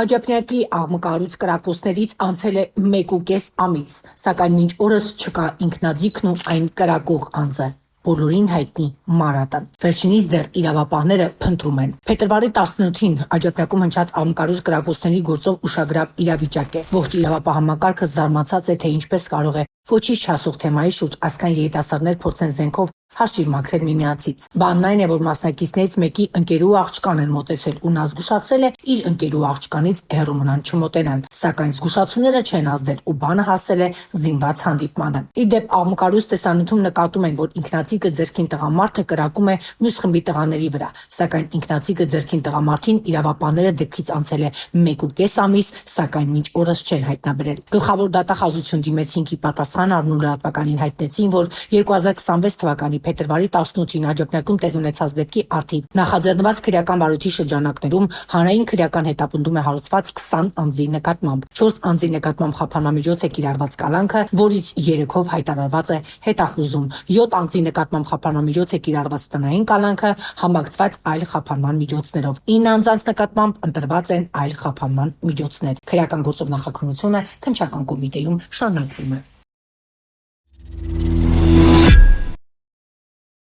Աջափնյակի աղմկահարույց կրակոցներից անցել է 1.5 ամիս, սակայն մինչ օրս չկա ինքնաձիգն ու այն կրակող անձը։ Բոլորին հայտնի Մարատն։ Վերջինիս դեռ իրավապահները փնտրում են։ Փետրվարի 18-ին Աջափնյակում հնչած աղմկահարույց կրակոցների գործով ուշագրավ իրավիճակ է։ Ողջ իրավապահամակարգը զարմացած է, թե ինչպես կարող է ոչինչ չասող թեմայի շուրջ այսքան երիտասարդներ փորձեն զենքով հաշիվ մաքրել միմյանցից։ Բանն այն է, որ մասնակիցներից մեկի ընկերու աղջկան են մոտեցել ու նա զգուշացրել է իր ընկերու աղջկանից հեռու մնան չմոտենան, սակայն զգուշացումները չեն ազդել ու բանը հասել է զինված հանդիպմանը։ Ի դեպ, աղմկահարույց տեսանյութում նկատում են, որ ինքնաձիգը ձեռքին տղամարդը կրակում է մյուս խմբի տղաների վրա, սակայն ինքնաձիգը ձեռքին տղամարդին իրավապահները դեպքից անցել է 1.5 ամիս, սակայն մինչ օրս չեն հայտնաբերել։ Գլխավոր դատախազություն դիմեցին պատասխան առնու լրատվականին հայտնեցին, որ 2026 թվականի փետրվարի 18-ին Աջափնյակում տեղի ունեցած դեպքի առթիվ նախաձեռնված քրեական վարույթի շրջանակներում հանրային քրեական հետապնդում է հարուցված 20 անձի նկատմամբ։ 4 անձի նկատմամբ խափանամիջոց է կիրառված կալանքը, որից 3-ով հայտարարված է հետախուզում։ 7 անձի նկատմամբ խափանամիջոց է կիրառված տնային կալանքը, համակցված այլ խափանման միջոցներով։ 9 անձանց նկատմամբ ընտրված են այլ խափանման միջոցներ։ Քրեական գործով նախաքննությունը քննչական կոմիտեում շարունակվում է։